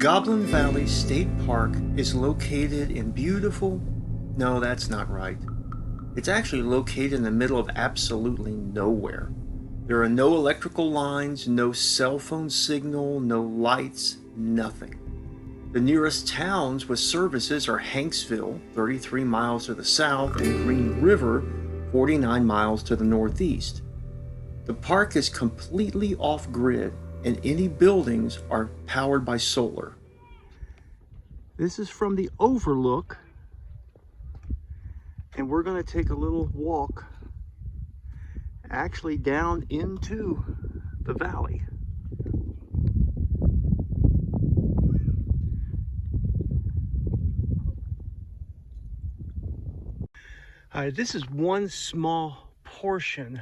Goblin Valley State Park is located in beautiful... No, that's not right. It's actually located in the middle of absolutely nowhere. There are no electrical lines, no cell phone signal, no lights, nothing. The nearest towns with services are Hanksville, 33 miles to the south, and Green River, 49 miles to the northeast. The park is completely off-grid, and any buildings are powered by solar. This is from the overlook, and we're going to take a little walk actually down into the valley. All right, this is one small portion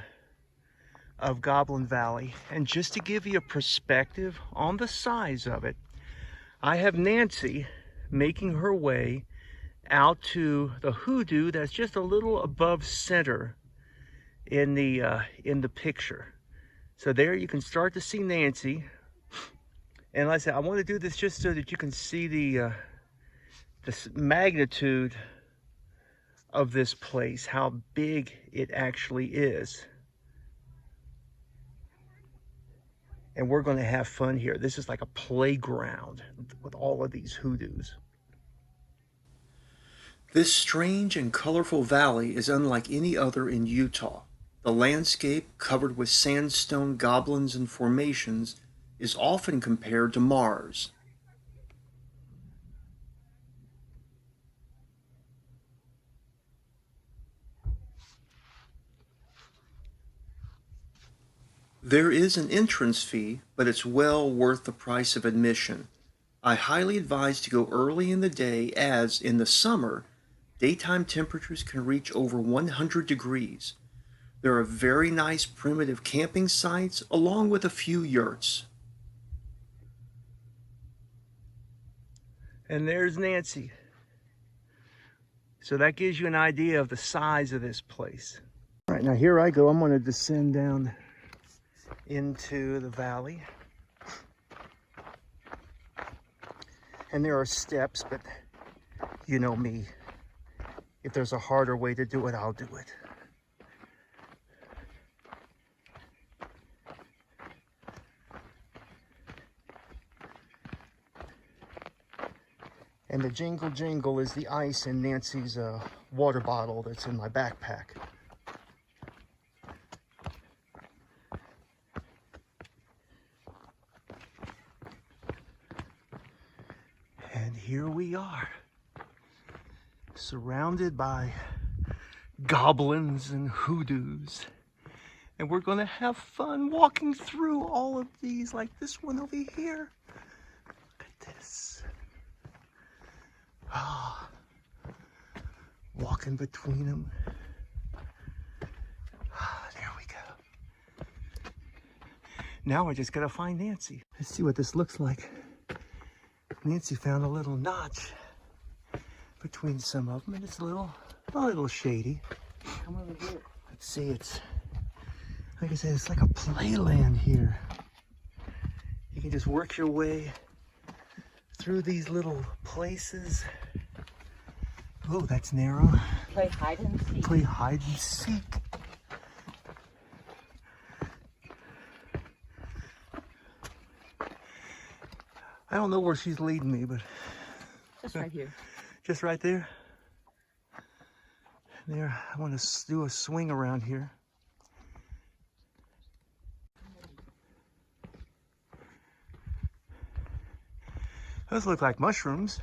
of Goblin Valley, and just to give you a perspective on the size of it, I have Nancy making her way out to the hoodoo that's just a little above center in the picture. So there you can start to see Nancy, and like I said, I want to do this just so that you can see the magnitude of this place, how big it actually is. And we're going to have fun here. This is like a playground with all of these hoodoos. This strange and colorful valley is unlike any other in Utah. The landscape, covered with sandstone goblins and formations, is often compared to Mars. There is an entrance fee, but it's well worth the price of admission. I highly advise to go early in the day as, in the summer, daytime temperatures can reach over 100 degrees. There are very nice primitive camping sites along with a few yurts. And there's Nancy. So that gives you an idea of the size of this place. All right, now here I go. I'm going to descend down into the valley. And there are steps, but you know me. If there's a harder way to do it, I'll do it. And the jingle jingle is the ice in Nancy's water bottle that's in my backpack. And here we are, surrounded by goblins and hoodoos. And we're gonna have fun walking through all of these, like this one over here. Look at this. Ah, walking between them. Ah, there we go. Now I just gotta find Nancy. Let's see what this looks like. Nancy found a little notch between some of them, and it's a little shady. Come over here. Let's see, it's, like I said, it's like a playland here. You can just work your way through these little places. Oh, that's narrow. Play hide and seek. Play hide and seek. I don't know where she's leading me, but... Just right here. Just right there? There, I want to do a swing around here. Those look like mushrooms.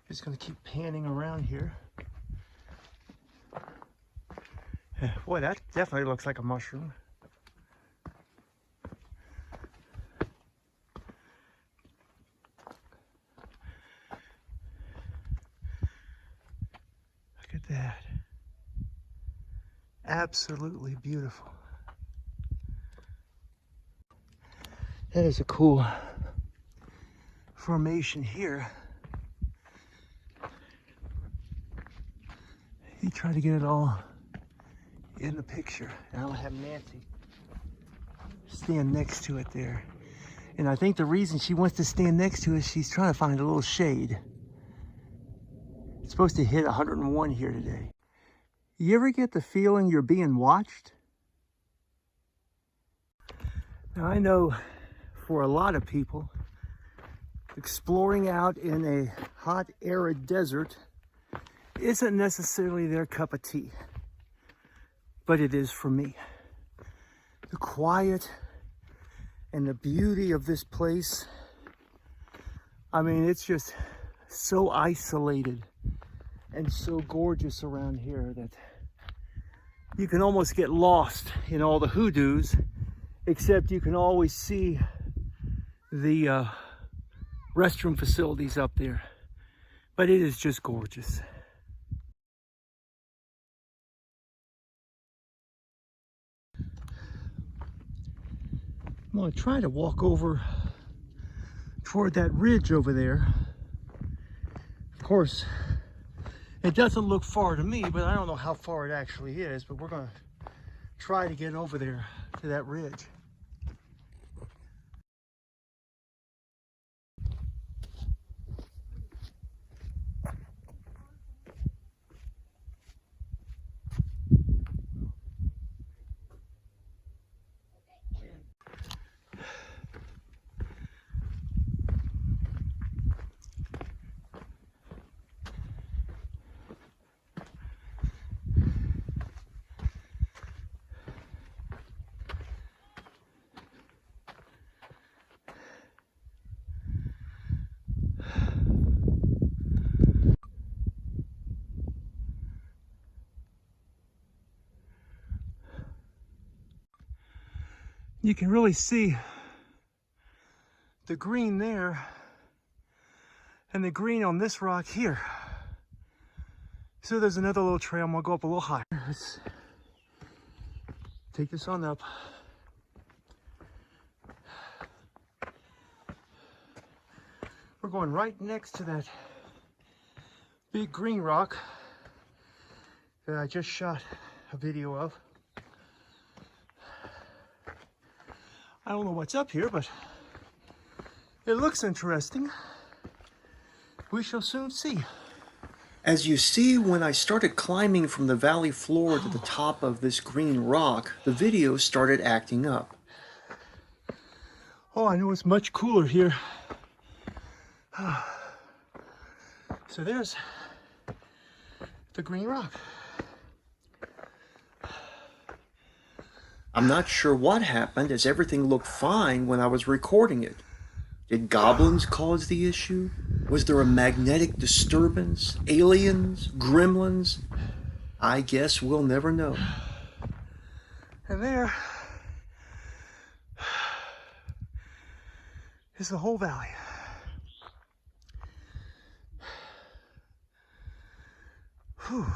Just gonna keep panning around here. Boy, that definitely looks like a mushroom. Look at that. Absolutely beautiful. That is a cool formation here. me try to get it all in the picture. And I'll have Nancy stand next to it there. And I think the reason she wants to stand next to it is she's trying to find a little shade. It's supposed to hit 101 here today. You ever get the feeling you're being watched? Now I know for a lot of people, exploring out in a hot, arid desert isn't necessarily their cup of tea, but it is for me. The quiet and the beauty of this place, I mean, it's just so isolated and so gorgeous around here that you can almost get lost in all the hoodoos, except you can always see the restroom facilities up there. But it is just gorgeous. I'm going to try to walk over toward that ridge over there. Of course, it doesn't look far to me, but I don't know how far it actually is, but we're going to try to get over there to that ridge. You can really see the green there and the green on this rock here. So there's another little trail. I'm gonna go up a little higher. Let's take this on up. We're going right next to that big green rock that I just shot a video of. I don't know what's up here, but it looks interesting. We shall soon see. As you see, when I started climbing from the valley floor to the top of this green rock, the video started acting up. Oh, I know it's much cooler here. So there's the green rock. I'm not sure what happened, as everything looked fine when I was recording it. Did goblins cause the issue? Was there a magnetic disturbance? Aliens? Gremlins? I guess we'll never know. And there is the whole valley. Whew.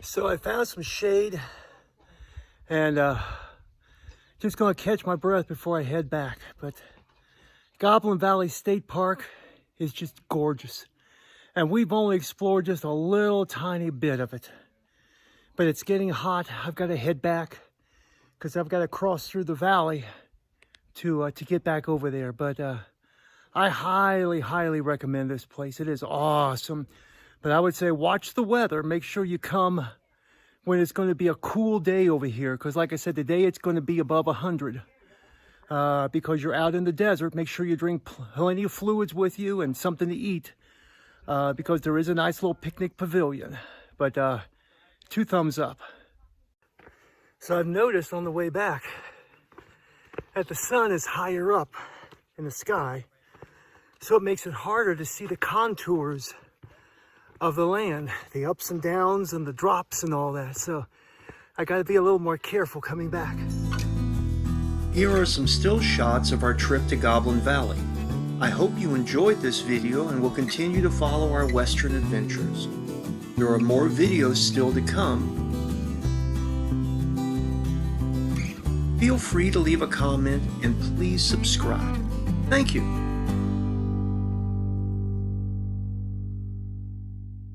So I found some shade and just gonna catch my breath before I head back. But Goblin Valley State Park is just gorgeous. And we've only explored just a little tiny bit of it. But it's getting hot. I've got to head back because I've got to cross through the valley to get back over there. But I highly, highly recommend this place. It is awesome. But I would say watch the weather. Make sure you come when it's going to be a cool day over here. Because like I said, today it's going to be above 100. Because you're out in the desert, make sure you drink plenty of fluids with you and something to eat. Because there is a nice little picnic pavilion. But 2 thumbs up. So I've noticed on the way back that the sun is higher up in the sky. So it makes it harder to see the contours of the land, the ups and downs and the drops and all that. So I got to be a little more careful coming back. Here are some still shots of our trip to Goblin Valley. I hope you enjoyed this video and will continue to follow our Western adventures. There are more videos still to come. Feel free to leave a comment and please subscribe. Thank you.